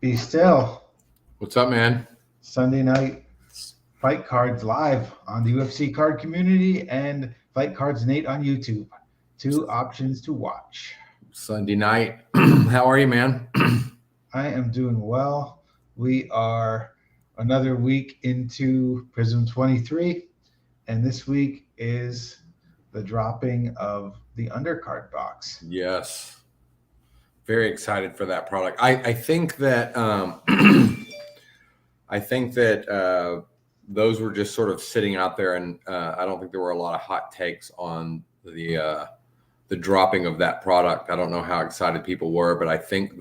Be still. What's up, man? Sunday night fight cards live on the UFC card community and Fight Cards Nate on YouTube. Two options to watch. Sunday night. How are you, man? I am doing well. We are another week into Prizm 23, and this week is the dropping of the undercard box. Yes. Very excited for that product. I think that those were just sort of sitting out there, and I don't think there were a lot of hot takes on the dropping of that product. I don't know how excited people were, but I think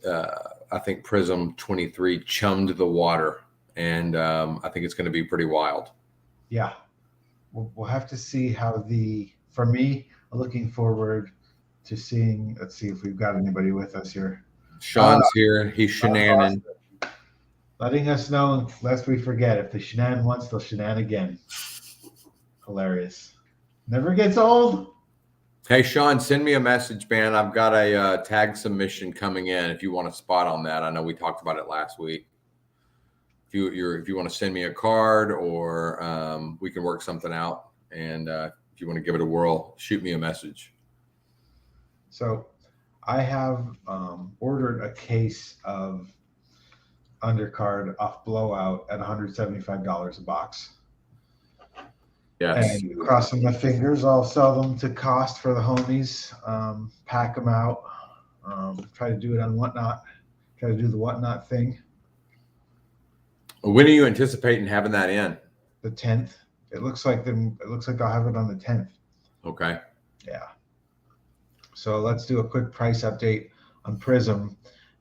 Prizm 23 chummed the water, and I think it's going to be pretty wild. Yeah, we'll have to see how for me, I'm looking forward to seeing. Let's see if we've got anybody with us here. Sean's here. He's shenaning. Letting us know, lest we forget. If they shenan once, they'll shenan again. Hilarious. Never gets old. Hey, Sean, send me a message, man. I've got a tag submission coming in if you want a spot on that. I know we talked about it last week. If you want to send me a card, or we can work something out. And if you want to give it a whirl, shoot me a message. So I have ordered a case of undercard off Blowout at $175 a box. Yes. And crossing my fingers, I'll sell them to cost for the homies, pack them out, try to do it on Whatnot, try to do the Whatnot thing. When are you anticipating having that in? The 10th. It looks like I'll have it on the 10th. Okay. Yeah. So let's do a quick price update on Prizm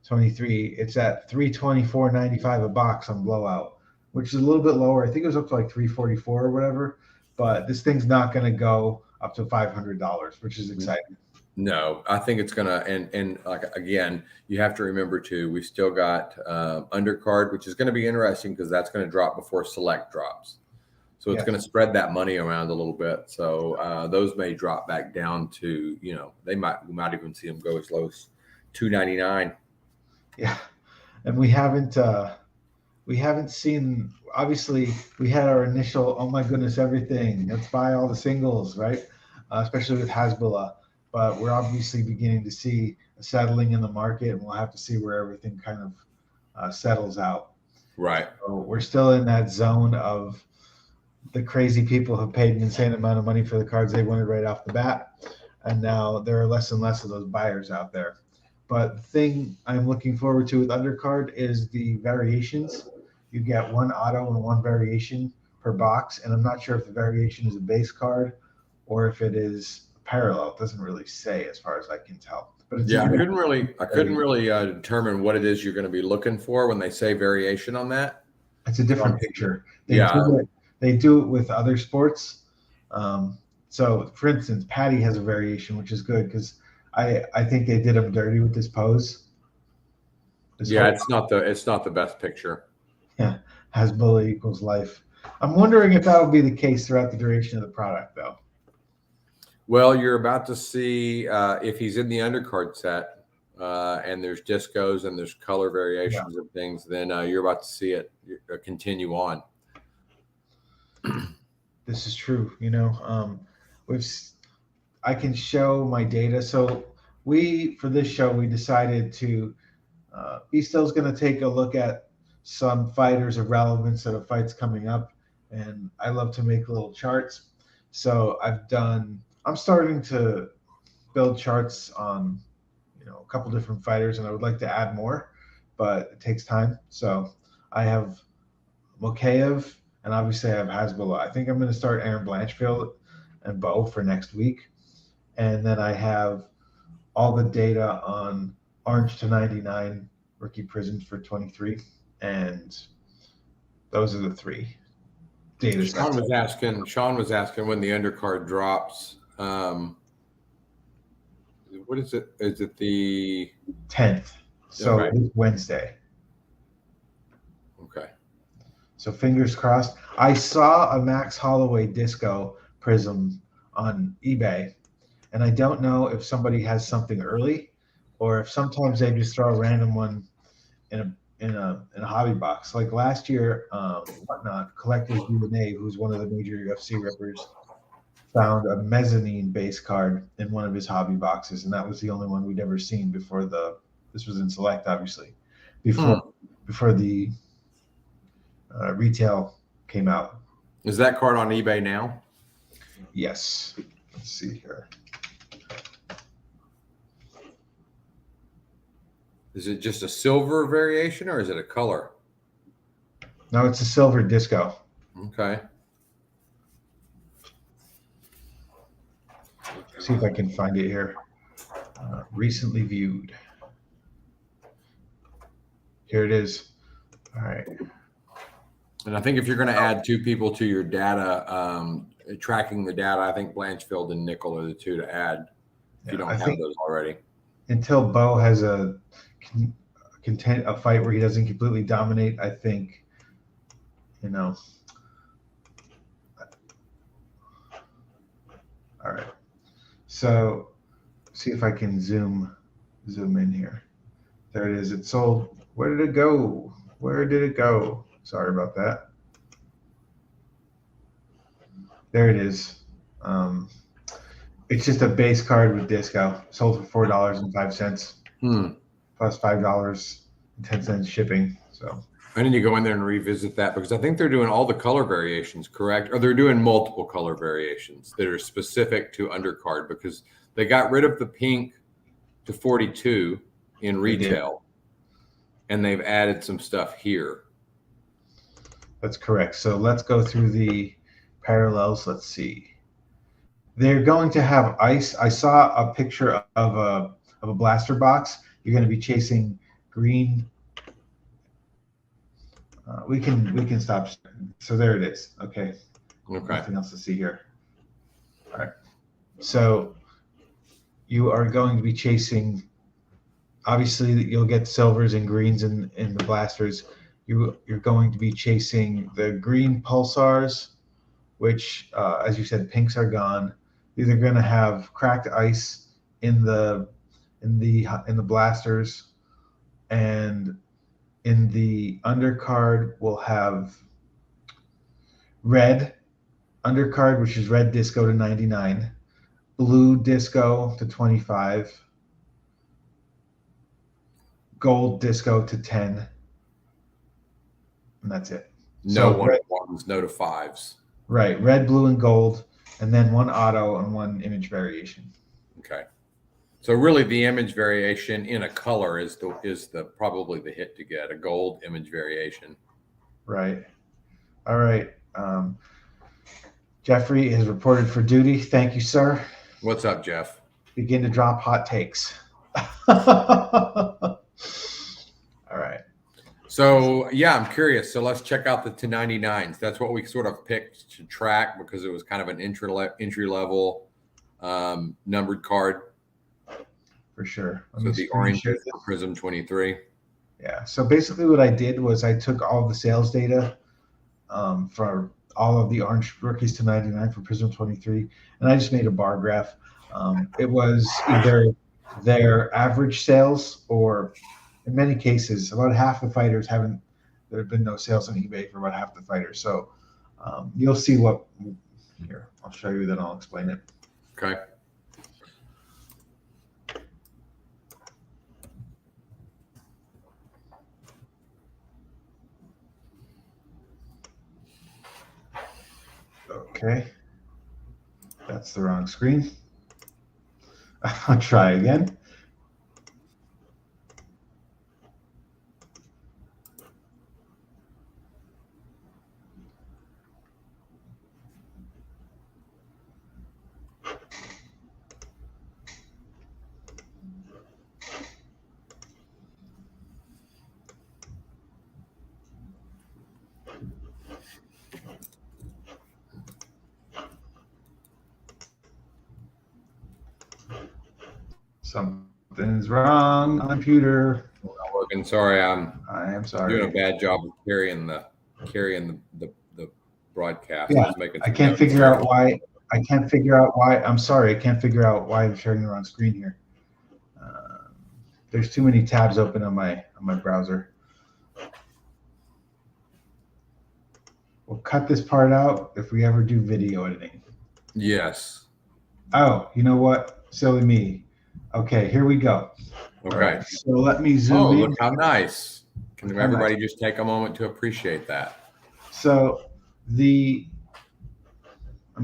23. It's at $324.95 a box on Blowout, which is a little bit lower. I think it was up to like $344 or whatever. But this thing's not going to go up to $500, which is exciting. No, I think it's going to, and like, again, you have to remember too, we still got undercard, which is going to be interesting because that's going to drop before select drops. So it's going to spread that money around a little bit. So those may drop back down to, we might even see them go as low as $299. Yeah. And we haven't seen, obviously we had our initial, oh my goodness, everything, let's buy all the singles, right? Especially with Hasbulla. But we're obviously beginning to see a settling in the market, and we'll have to see where everything kind of settles out. Right. So we're still in that zone of the crazy people have paid an insane amount of money for the cards they wanted right off the bat. And now there are less and less of those buyers out there. But the thing I'm looking forward to with undercard is the variations. You get one auto and one variation per box. And I'm not sure if the variation is a base card or if it is parallel. It doesn't really say as far as I can tell. But it's I couldn't really determine what it is you're going to be looking for when they say variation on that. It's a different picture. They do it with other sports. So, for instance, Patty has a variation, which is good because I think they did him dirty with this pose. It's not the best picture. Yeah, Hasbulla equals life. I'm wondering if that will be the case throughout the duration of the product, though. Well, you're about to see if he's in the undercard set and there's discos and there's color variations of things, then you're about to see it continue on. This is true. I can show my data. So for this show, we decided to, Bistill's going to take a look at some fighters of relevance that a fight's coming up. And I love to make little charts. So I'm starting to build charts on, a couple different fighters, and I would like to add more, but it takes time. So I have Mokaev, and obviously I have Hasbulla. I think I'm going to start Aaron Blanchfield and Bo for next week. And then I have all the data on Orange to 99 rookie Prizms for 23. And those are the three data. Sean was asking when the undercard drops. What is it? Is it the 10th? So it's Wednesday. Okay. So fingers crossed. I saw a Max Holloway Disco Prizm on eBay, and I don't know if somebody has something early or if sometimes they just throw a random one in a hobby box. Like last year, whatnot Collectors DNA, who's one of the major UFC rippers, found a mezzanine base card in one of his hobby boxes, and that was the only one we'd ever seen before the. This was in Select, obviously, before the retail came out. Is that card on eBay now? Yes. Let's see here. Is it just a silver variation or is it a color? No, it's a silver disco. Okay. See if I can find it here. Recently viewed. Here it is. All right. And I think if you're going to add two people to your data, tracking the data, I think Blanchfield and Nickel are the two to add if you don't have those already. Until Bo has a fight where he doesn't completely dominate, I think, all right. So see if I can zoom in here. There it is. It sold. Where did it go? Where did it go? Sorry about that. There it is. It's just a base card with disco. Sold for $4.05 plus $5.10 shipping. So I need to go in there and revisit that because I think they're doing all the color variations, correct? Or they're doing multiple color variations that are specific to undercard because they got rid of the pink to 42 in retail and they've added some stuff here. That's correct. So let's go through the parallels. Let's see. They're going to have ice. I saw a picture of a blaster box. You're going to be chasing green. We can stop. So there it is. Okay. Nothing else to see here. All right. So you are going to be chasing. Obviously, you'll get silvers and greens in the blasters. You're going to be chasing the green pulsars, which, as you said, pinks are gone. These are going to have cracked ice in the blasters, and in the undercard we'll have red undercard, which is red disco to 99, blue disco to 25, gold disco to 10, and that's it. No so one ones, no to fives. Right, red, blue, and gold, and then one auto and one image variation. Okay. So really, the image variation in a color is probably the hit to get, a gold image variation. Right. All right. Jeffrey has reported for duty. Thank you, sir. What's up, Jeff? Begin to drop hot takes. All right. So yeah, I'm curious. So let's check out the 299s. That's what we sort of picked to track because it was kind of an entry level numbered card. For sure. So the orange is for Prizm 23. Yeah. So basically what I did was I took all the sales data for all of the orange rookies to 99 for Prizm 23, and I just made a bar graph. It was either their average sales or in many cases, about half the fighters there have been no sales on eBay for about half the fighters. So you'll see here, I'll show you, then I'll explain it. Okay. Okay, that's the wrong screen. I'll try again. Something's wrong on the computer. Not working. Sorry, I am sorry. Doing a bad job of carrying the broadcast. Yeah, I can't figure out why. I'm sorry. I can't figure out why I'm sharing the wrong screen here. there's too many tabs open on my browser. We'll cut this part out if we ever do video editing. Yes. Oh, you know what? Silly me. Okay, here we go. Okay. All right, so let me zoom in. Look how nice. Can everybody just take a moment to appreciate that? So I'm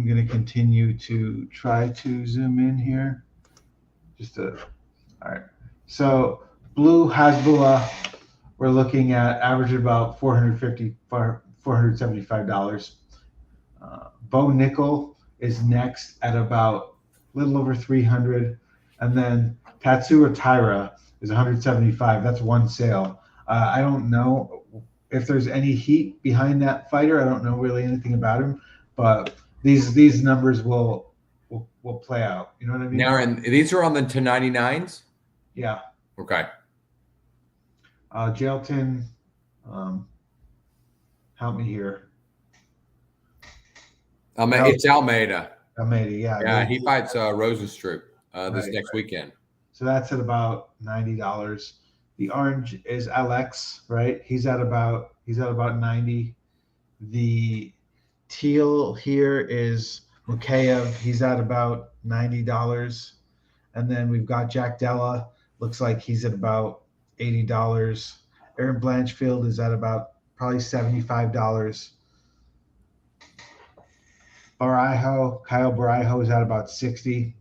going to continue to try to zoom in here. All right. So blue Hasbulla, we're looking at average about $475. Bow nickel is next at about a little over 300, and then Tatsura Taira is 175. That's one sale. I don't know if there's any heat behind that fighter. I don't know really anything about him, but these numbers will play out. You know what I mean? Now, and these are on the 1099s? Yeah. Okay. Jailton, help me here. It's Almeida. Almeida, yeah. Yeah, he fights Rosenstruck this next weekend. So that's at about $90. The orange is Alex, right? He's at about 90. The teal here is Mukayev. He's at about $90. And then we've got Jack Della. Looks like he's at about $80. Aaron Blanchfield is at about probably $75. Kyle Barijo is at about 60.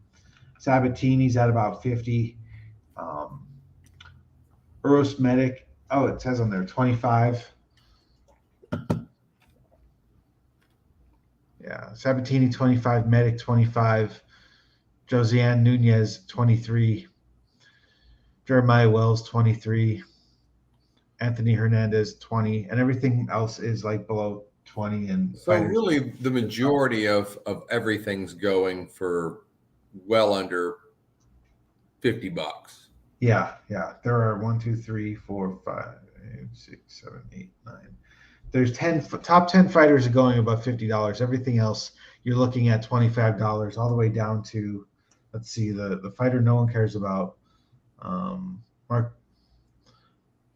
Sabatini's at about 50. Uros Medic, it says on there 25. Yeah, Sabatini 25, Medic 25, Josiane Nunez 23, Jeremiah Wells 23, Anthony Hernandez 20, and everything else is like below 20. And so really the majority of everything's going for well under $50. Yeah. There are 1, 2, 3, 4, 5, 6, 7, 8, 9. There's top 10 fighters are going above $50. Everything else you're looking at $25, all the way down to, let's see, the fighter no one cares about,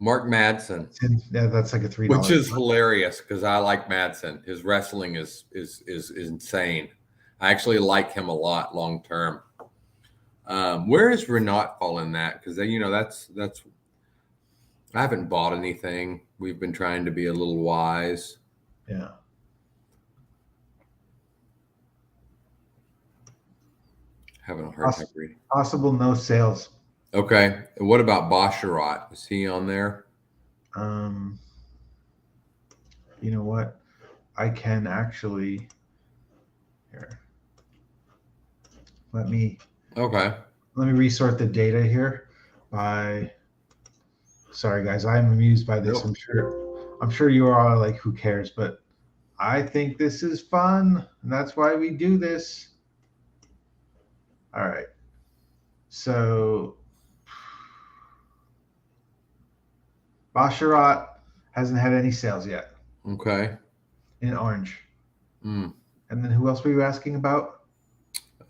Mark Madsen. Yeah, that's like a $3. Which is hilarious because I like Madsen. His wrestling is insane. I actually like him a lot long term. Where is Renat fall in that? Because that's I haven't bought anything. We've been trying to be a little wise. Yeah. Having a hard time reading. Possible no sales. Okay. And what about Basharat? Is he on there? You know what? I can actually here. Let me resort the data here by. Sorry guys, I'm amused by this. Nope. I'm sure you are all like, who cares? But I think this is fun, and that's why we do this. All right. So Basharat hasn't had any sales yet. Okay. In orange. And then who else were you asking about?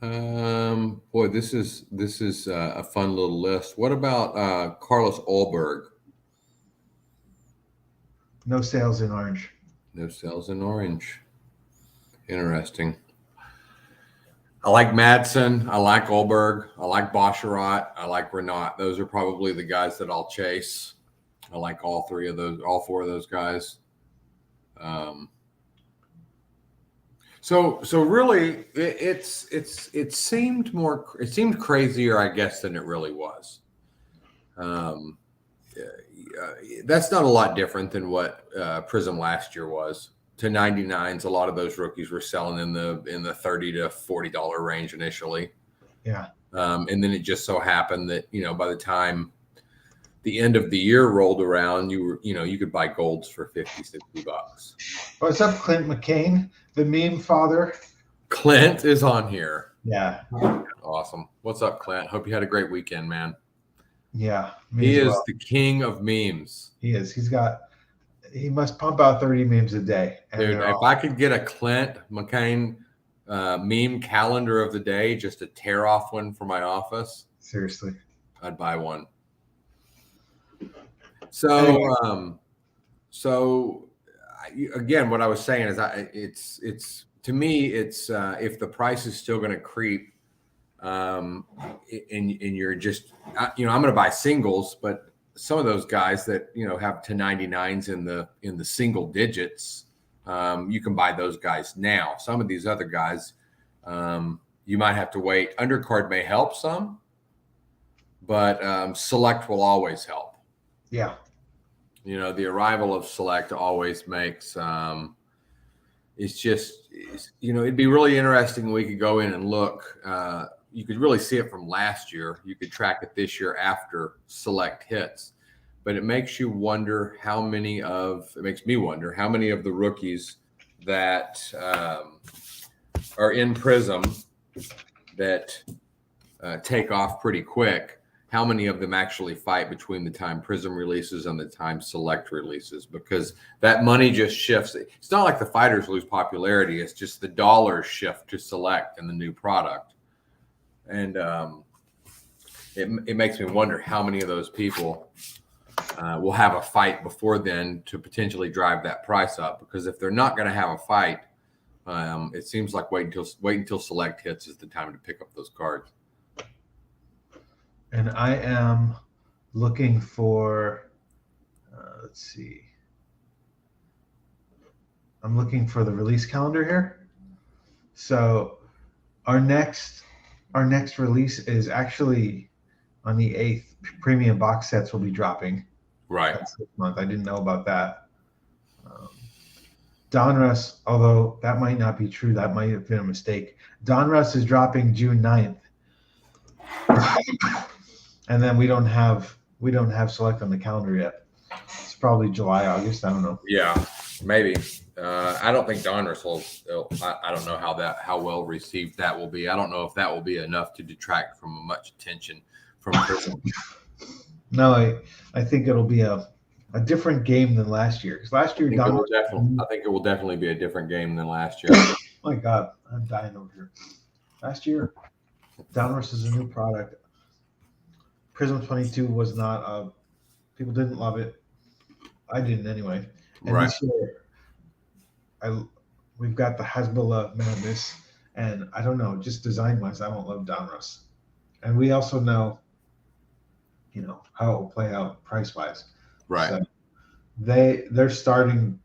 Boy, this is a fun little list. What about Carlos Ulberg? No sales in orange. No sales in orange. Interesting. I like Madsen. I like Ulberg. I like Basharat. I like Renat. Those are probably the guys that I'll chase. I like all four of those guys. So really, it seemed crazier, I guess, than it really was. That's not a lot different than what Prizm last year was. To 99s, a lot of those rookies were selling in the $30 to $40 range initially. Yeah. And then it just so happened that by the time the end of the year rolled around, you could buy golds for $50, $60. What's up, Clint McCain, the meme father? Clint is on here. Yeah. Awesome. What's up, Clint? Hope you had a great weekend, man. Yeah. He is the king of memes. He is. He must pump out 30 memes a day. Dude, if I could get a Clint McCain meme calendar of the day just to tear off one for my office. Seriously. I'd buy one. So, Anyway, again, what I was saying is, it's to me, it's if the price is still going to creep, and you're just, I'm going to buy singles, but some of those guys that have 1099s in the single digits, you can buy those guys now. Some of these other guys, you might have to wait. Undercard may help some, but select will always help. yeah. The arrival of select always makes it'd be really interesting. We could go in and look. You could really see it from last year. You could track it this year after select hits, but it makes me wonder how many of the rookies that are in Prizm that take off pretty quick. How many of them actually fight between the time Prizm releases and the time select releases? Because that money just shifts. It's not like the fighters lose popularity. It's just the dollars shift to select and the new product. And it makes me wonder how many of those people will have a fight before then to potentially drive that price up. Because if they're not going to have a fight, it seems like wait until select hits is the time to pick up those cards. And I am looking for, let's see. I'm looking for the release calendar here. So our next release is actually on the 8th. Premium box sets will be dropping. Right. That's this month. I didn't know about that. Donruss, although that might not be true, that might have been a mistake. Donruss is dropping June 9th. And then we don't have select on the calendar yet. It's probably July, August. I don't know. Yeah, maybe. I don't think Donruss will. I don't know how well received that will be. I don't know if that will be enough to detract from much attention from Prizm. No, I think it'll be a different game than last year. Because last year, I think it will definitely be a different game than last year. Oh my God, I'm dying over here. Last year, Donruss is a new product. Prizm 22 was not. People didn't love it. I didn't anyway. And Right. this year, we've got the Hasbulla madness, and I don't know, just design wise, I don't love Donruss. And we also know, how it will play out price wise. Right. So they're starting.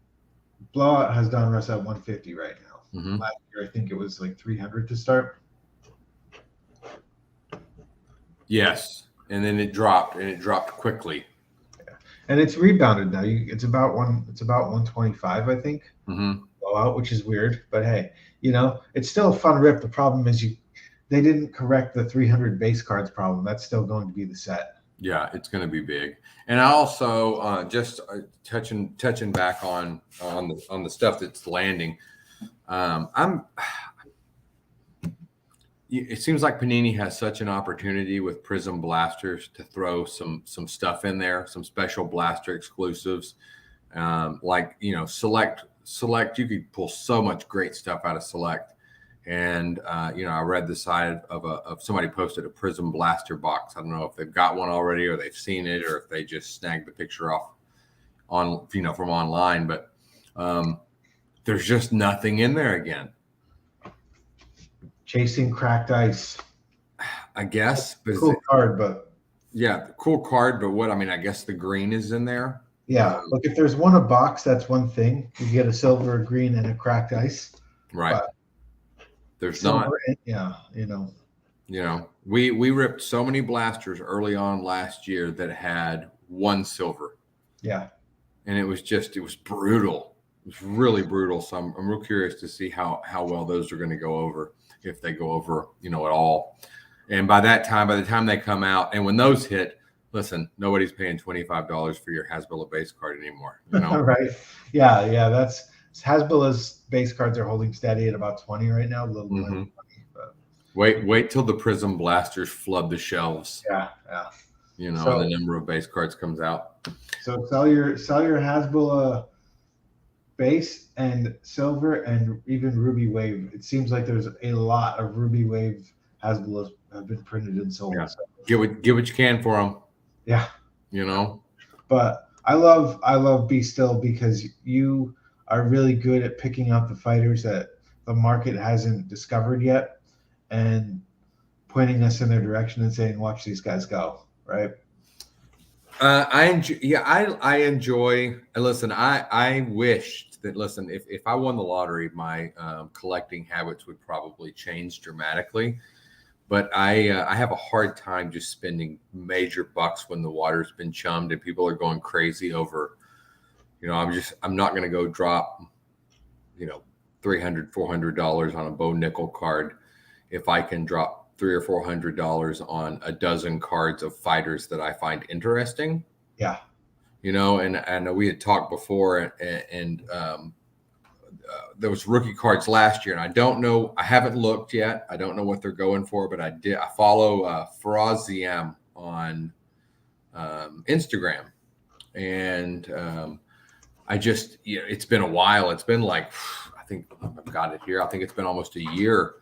Blowout has Donruss at 150 right now. Mm-hmm. Last year, I think it was like 300 to start. Yes, and then it dropped quickly. Yeah. And it's rebounded now. It's about 125, I think. Mm-hmm. Blowout, which is weird, but hey, it's still a fun rip. The problem is they didn't correct the 300 base cards problem. That's still going to be the set. Yeah, it's going to be big. And I also just touching back on the stuff that's landing. It seems like Panini has such an opportunity with Prizm blasters to throw some stuff in there, some special blaster exclusives, like select. You could pull so much great stuff out of select. And I read the side of somebody posted a Prizm blaster box. I don't know if they've got one already or they've seen it or if they just snagged the picture off from online. But there's just nothing in there again. Chasing cracked ice. I guess. Cool card, but yeah, cool card. But I guess the green is in there. Yeah, look, if there's a box, that's one thing. You get a silver, a green, and a cracked ice. Right. But there's not. Yeah, we ripped so many blasters early on last year that had one silver. Yeah. And it was brutal. It was really brutal. So I'm real curious to see how well those are going to go over, if they go over, at all. And by the time they come out, and when those hit, listen, nobody's paying $25 for your Hasbulla base card anymore. Right. Yeah. That's Hasbulla's base cards are holding steady at about 20 right now, a little bit. Mm-hmm. But wait till the Prizm blasters flood the shelves. Yeah. And the number of base cards comes out. So sell your Hasbulla base and silver and even Ruby Wave. It seems like there's a lot of Ruby Wave Hasbullas have been printed and sold. Yeah. So. Get what you can for them. Yeah. But I love Be Still because you are really good at picking out the fighters that the market hasn't discovered yet and pointing us in their direction and saying, "Watch these guys go." Right? I enjoy, yeah, I enjoy. Listen, I wished that. Listen, if I won the lottery, my collecting habits would probably change dramatically. But I have a hard time just spending major bucks when the water's been chummed and people are going crazy over. I'm not going to go drop, 300 $400 on a Bo Nickel card if I can drop $300 or $400 on a dozen cards of fighters that I find interesting. Yeah. And we had talked before, and there was rookie cards last year, and I don't know. I haven't looked yet. I don't know what they're going for, but I did. I follow Prizm on Instagram, and I just, it's been a while. It's been like, I think I've got it here. I think it's been almost a year.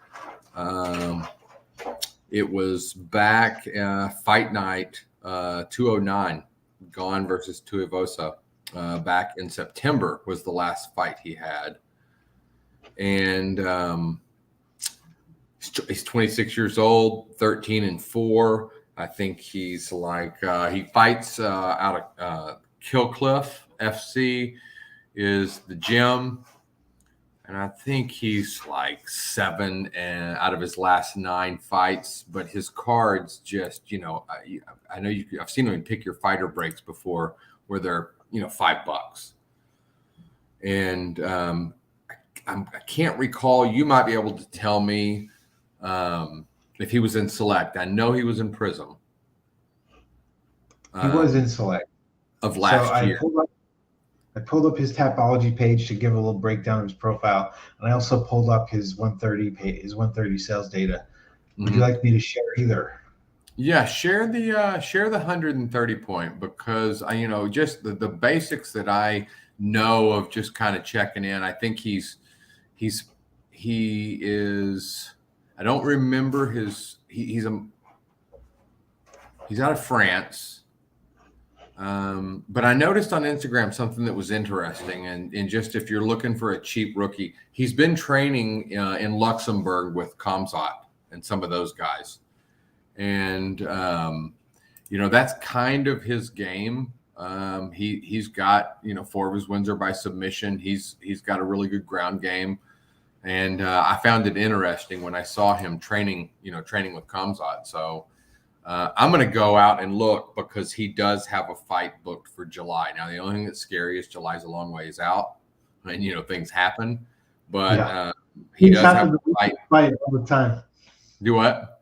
It was back fight night 209, Gone versus Tuivasa. Back in September was the last fight he had. And he's 26 years old, 13-4. I think he's like, he fights out of Killcliff FC is the gym. And I think he's like 7 out of his last 9 fights, but his cards just, I know I've seen him pick your fighter breaks before where they're, $5. And I can't recall. You might be able to tell me if he was in Select. I know he was in Prizm. He was in Select of last year. I pulled up his Tapology page to give a little breakdown of his profile, and I also pulled up his 130 sales data. Would you like me to share either? Yeah, share the 130 point, because just the basics that I know of, just kind of checking in. I think he is. I don't remember he's out of France. But I noticed on Instagram something that was interesting, and just if you're looking for a cheap rookie, he's been training in Luxembourg with Kamzat and some of those guys, and that's kind of his game. He's got 4 of his wins are by submission. He's got a really good ground game, and I found it interesting when I saw him training with Kamzat. So. I'm going to go out and look because he does have a fight booked for July. Now, the only thing that's scary is July's a long ways out, and things happen. But he does have a fight all the time. Do what?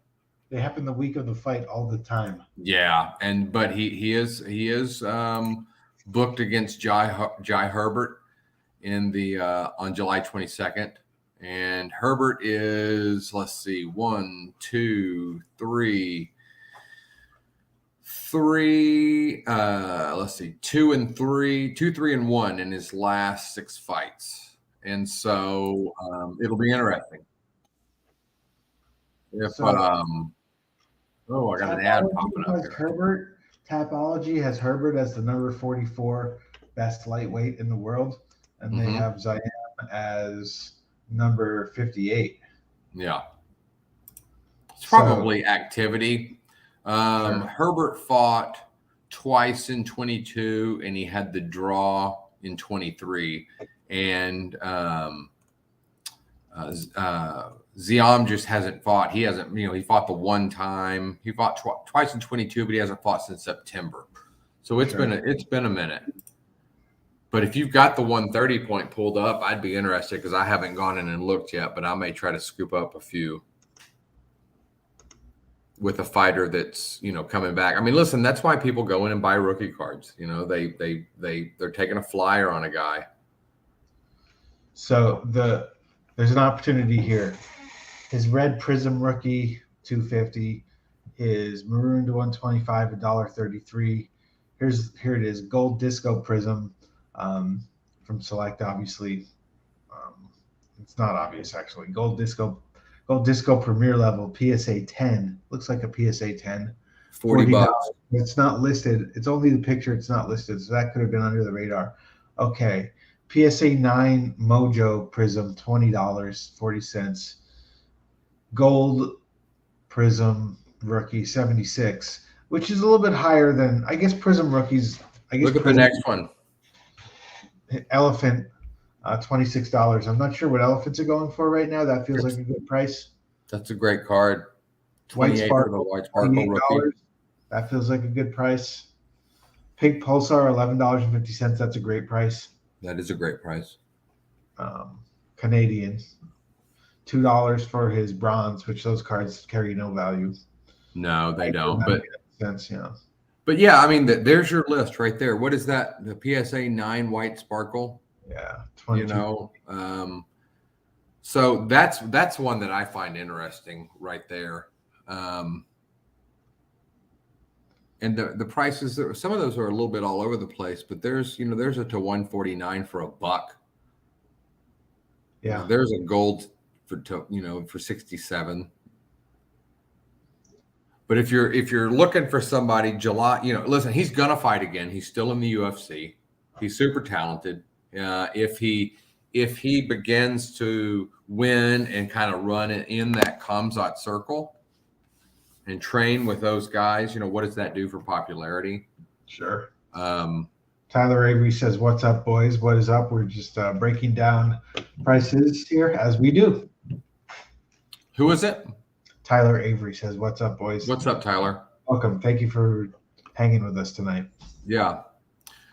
They happen the week of the fight all the time. Yeah, but he is booked against Jai Herbert in the on July 22nd. And Herbert is, let's see, 1, 2, 3. 2 and 3, 2, 3 and 1 in his last 6 fights, and so it'll be interesting. If I got an ad popping up here. Tapology has Herbert as the number 44 best lightweight in the world, and they have Ziam as number 58. Yeah, it's probably activity. Herbert fought twice in 22, and he had the draw in 23. And Ziam just hasn't fought. He hasn't, he fought the one time. He fought twice in 22, but he hasn't fought since September. So it's been a minute. But if you've got the 130 point pulled up, I'd be interested because I haven't gone in and looked yet, but I may try to scoop up a few with a fighter that's coming back. I mean, listen, that's why people go in and buy rookie cards. They're taking a flyer on a guy. So there's an opportunity here. His red Prizm rookie $250, his marooned 125 $1.33. Here it is, gold disco Prizm from Select. Obviously, it's not obvious actually. Gold disco Premier level PSA 10. Looks like a PSA 10. $40. It's not listed. It's only the picture. It's not listed. So that could have been under the radar. Okay. PSA 9 Mojo Prism, $20.40. Gold Prism Rookie, 76, which is a little bit higher than, I guess, Prism Rookies. I guess Look at Prism the next one. Elephant, $26. I'm not sure what elephants are going for right now. That feels like a good price. That's a great card. White 28 for the Sparkle, White Sparkle rookie. That feels like a good price. Pink Pulsar, $11.50. That's a great price. That is a great price. Canadian, $2 for his bronze, which those cards carry no value. No, they don't. But sense, yeah. But yeah, I mean, there's your list right there. What is that? The PSA 9 White Sparkle. Yeah, 22. You know, so that's one that I find interesting right there. And the prices, some of those are a little bit all over the place, but there's a to 149 for a buck. Yeah, there's a gold for 67. But if you're looking for somebody, July, listen, he's gonna fight again. He's still in the UFC. He's super talented. If he begins to win and kind of run in that Khamzat circle and train with those guys, what does that do for popularity? Sure. Tyler Avery says, "What's up, boys? What is up?" We're just breaking down prices here as we do. Who is it? Tyler Avery says, "What's up, boys?" What's up, Tyler? Welcome. Thank you for hanging with us tonight. Yeah.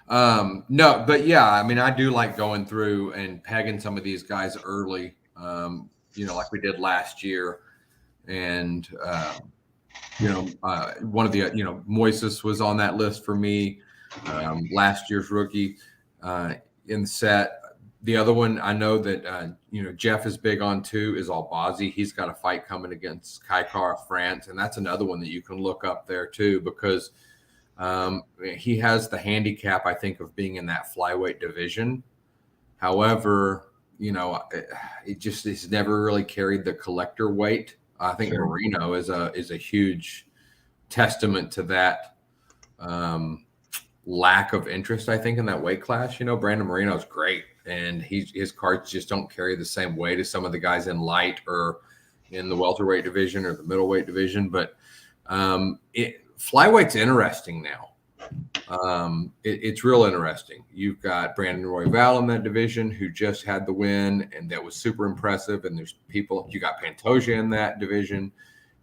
No, but yeah, I mean, I do like going through and pegging some of these guys early, like we did last year. And, one of the, Moises was on that list for me, last year's rookie in the set. The other one I know that, Jeff is big on too is Albazi. He's got a fight coming against Kaikar of France. And that's another one that you can look up there too, because he has the handicap, I think, of being in that flyweight division. However, it just has never really carried the collector weight. I think sure. Marino is a huge testament to that lack of interest, I think, in that weight class. Brandon Marino is great, and his cards just don't carry the same weight as some of the guys in light or in the welterweight division or the middleweight division. But flyweight's interesting now. It's real interesting. You've got Brandon Royval in that division who just had the win, and that was super impressive. And there's people, you got Pantoja in that division.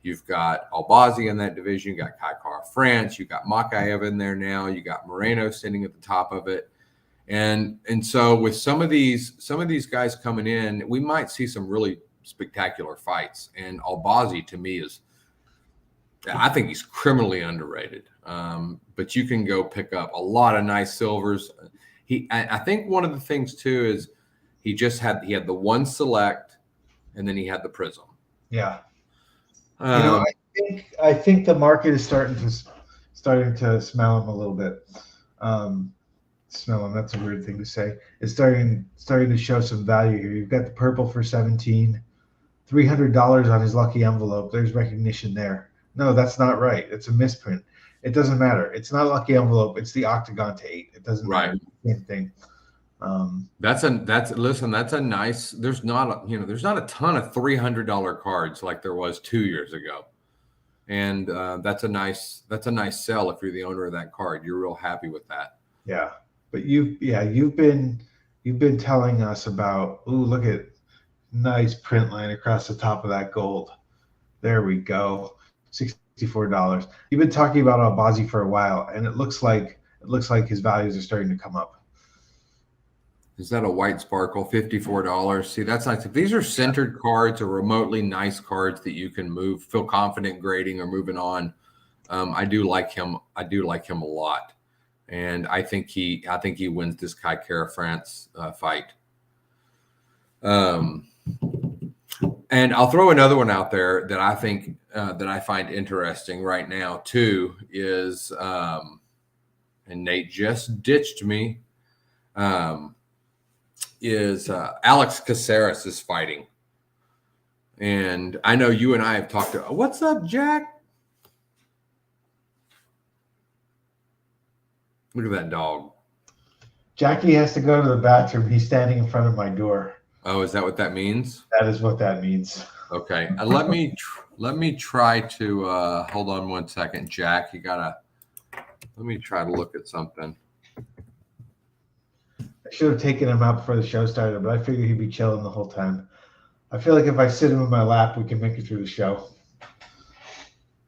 You've got Albazi in that division. You got Kaikar of France. You got Makayev in there now. You got Moreno sitting at the top of it. And so with some of these guys coming in, we might see some really spectacular fights. And Albazi, to me, I think he's criminally underrated. But you can go pick up a lot of nice silvers. I think one of the things too is he had the one select, and then he had the Prizm. Yeah. I think the market is starting to smell him a little bit. Smell him, that's a weird thing to say. It's starting to show some value here. You've got the purple for 17, $300 on his lucky envelope. There's recognition there. No, that's not right. It's a misprint. It doesn't matter. It's not a lucky envelope. It's the octagon to 8. It doesn't matter. Same thing. That's a nice. There's not a ton of $300 cards like there was 2 years ago, and that's a nice sell if you're the owner of that card. You're real happy with that. Yeah, but you've been telling us about. Ooh, look at nice print line across the top of that gold. There we go. $64. You've been talking about Albazi for a while, and it looks like his values are starting to come up. Is that a white sparkle? $54. See, that's nice. If these are centered cards or remotely nice cards that you can feel confident grading or moving on, I do like him. I do like him a lot, and I think he wins this Kaikar France fight. And I'll throw another one out there that I think that I find interesting right now too is, and Nate just ditched me, is Alex Caceres is fighting. And I know you and I have talked to, what's up, Jack? Look at that dog. Jackie has to go to the bathroom. He's standing in front of my door. Oh, is that what that means? That is what that means. Okay. Let me try to hold on one second, Jack. Let me try to look at something. I should have taken him out before the show started, but I figured he'd be chilling the whole time. I feel like if I sit him in my lap, we can make it through the show.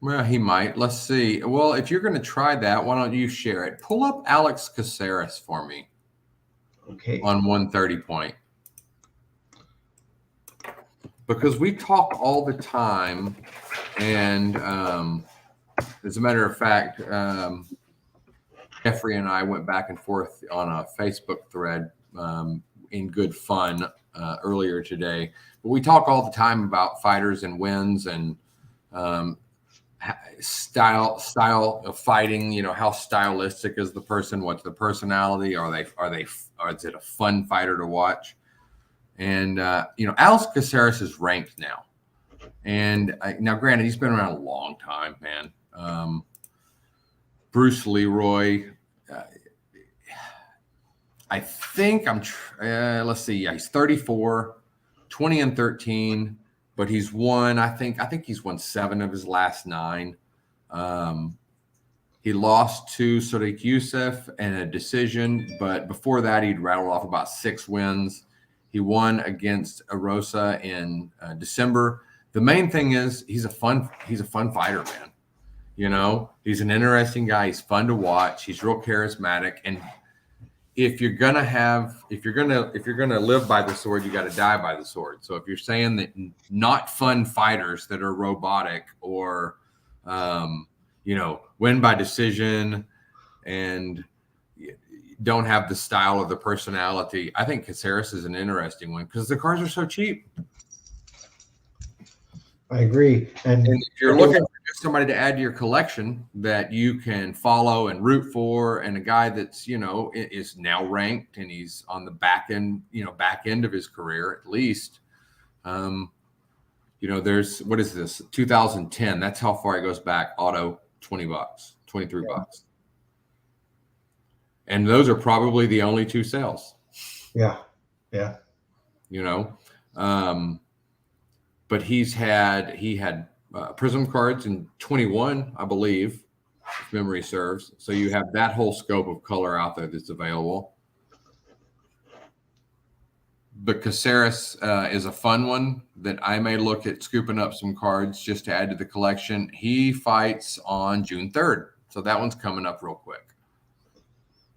Well, he might. Let's see. Well, if you're going to try that, why don't you share it? Pull up Alex Caceres for me. Okay. On 130 point. Because we talk all the time, and as a matter of fact, Jeffrey and I went back and forth on a Facebook thread in good fun earlier today. But we talk all the time about fighters and wins and style of fighting. You know, how stylistic is the person? What's the personality? Is it a fun fighter to watch? And you know, Alex Caceres is ranked now. And now, granted, he's been around a long time, man. Bruce Leroy, I think let's see. Yeah, he's 34, 20-13, but he's won. I think he's won 7 of his last 9. He lost to Sadiq Youssef in a decision, but before that, he'd rattled off about 6 wins. He won against Arosa in December. The main thing is he's a fun fighter, man. You know, he's an interesting guy. He's fun to watch. He's real charismatic. And if you're gonna live by the sword, you got to die by the sword. So if you're saying that not fun fighters that are robotic or you know, win by decision and don't have the style or the personality, I think Caceres is an interesting one because the cars are so cheap. I agree. And if you're looking for somebody to add to your collection that you can follow and root for, and a guy that's, you know, is now ranked and he's on the back end of his career at least. You know, there's, what is this? 2010. That's how far it goes back. Auto, $20, $23. Yeah. And those are probably the only 2 sales. Yeah. Yeah. You know, but he had Prizm cards in 21, I believe, if memory serves. So you have that whole scope of color out there that's available. But Caceres is a fun one that I may look at scooping up some cards just to add to the collection. He fights on June 3rd. So that one's coming up real quick.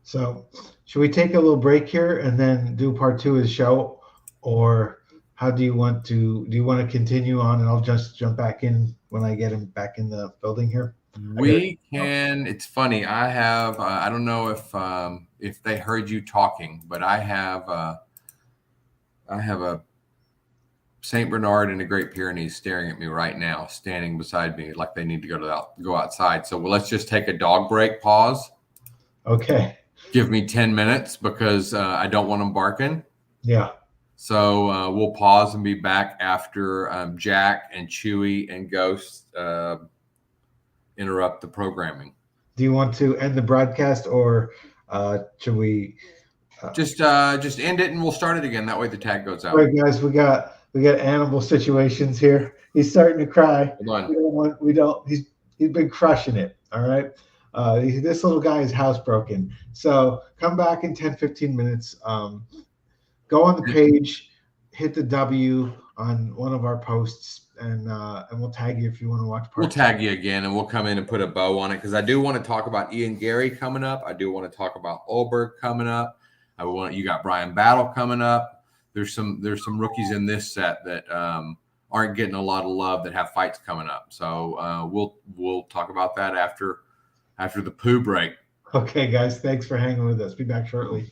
So should we take a little break here and then do part 2 of the show? Or how do you want to continue on and I'll just jump back in when I get him back in the building here? We can. It's funny. I have, I don't know if they heard you talking, but I have a St. Bernard and a Great Pyrenees staring at me right now, standing beside me like they need to go outside. So let's just take a dog break, pause. Okay. Give me 10 minutes because I don't want them barking. Yeah. So we'll pause and be back after Jack and Chewy and Ghost interrupt the programming. Do you want to end the broadcast or should we just end it and we'll start it again? That way the tag goes out. All right, guys, we got animal situations here. He's starting to cry. Hold on. He's been crushing it. All right. This little guy is housebroken. So come back in 10-15 minutes. Go on the page, hit the W on one of our posts, and we'll tag you if you want to watch part. We'll tag you again, and we'll come in and put a bow on it because I do want to talk about Ian Gary coming up. I do want to talk about Olberg coming up. You got Brian Battle coming up. There's some rookies in this set that aren't getting a lot of love that have fights coming up. So we'll talk about that after the poo break. Okay, guys, thanks for hanging with us. Be back shortly.